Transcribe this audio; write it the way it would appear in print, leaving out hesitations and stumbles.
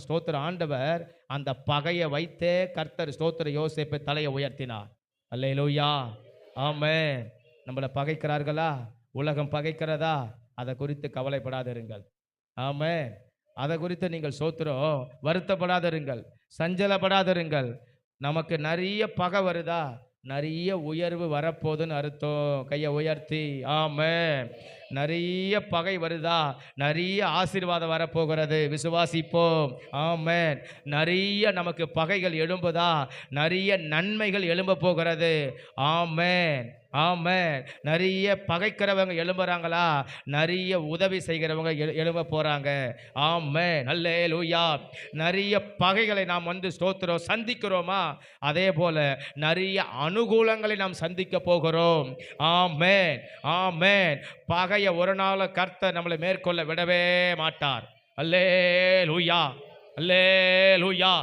ஸ்தோத்திர ஆண்டவர் அந்த பகையை வைத்தே கர்த்தர் ஸ்தோத்திர யோசேப்பு தலையை உயர்த்தினார். அல்லேலூயா, ஆமென். நம்மளை பகைக்கிறார்களா, உலகம் பகைக்கிறதா, அதை குறித்து கவலைப்படாதிருங்கள். ஆமென். அதை குறித்து நீங்கள் ஸ்தோத்திரம் வருத்தப்படாதிருங்கள், சஞ்சலப்படாதிருங்கள். நமக்கு நிறைய பகை வருதா, நிறைய உயர்வு வரப்போகுதுன்னு அர்த்தம். கையை உயர்த்தி ஆமென். நிறைய பகை வருதா, நிறைய ஆசீர்வாதம் வரப்போகிறது, விசுவாசிப்போம். ஆமென். நிறைய நமக்கு பகைகள் எழும்புதா, நிறைய நன்மைகள் எழும்ப போகிறது. ஆமென், ஆமென். நிறைய பகைக்கிறவங்க எழும்புறாங்களா, நிறைய உதவி செய்கிறவங்க எழும்ப போறாங்க. ஆமென், அல்லேலூயா. நிறைய பகைகளை நாம் ஸ்தோத்திரம் சந்திக்கிறோமா, அதே போல நிறைய அனுகூலங்களை நாம் சந்திக்க போகிறோம். ஆமென், ஆமென். பகைய ஒரு நாள் கர்த்தர் நம்மளை மேற்கொள்ள விடவே மாட்டார். அல்லேலூயா, அல்லேலூயா.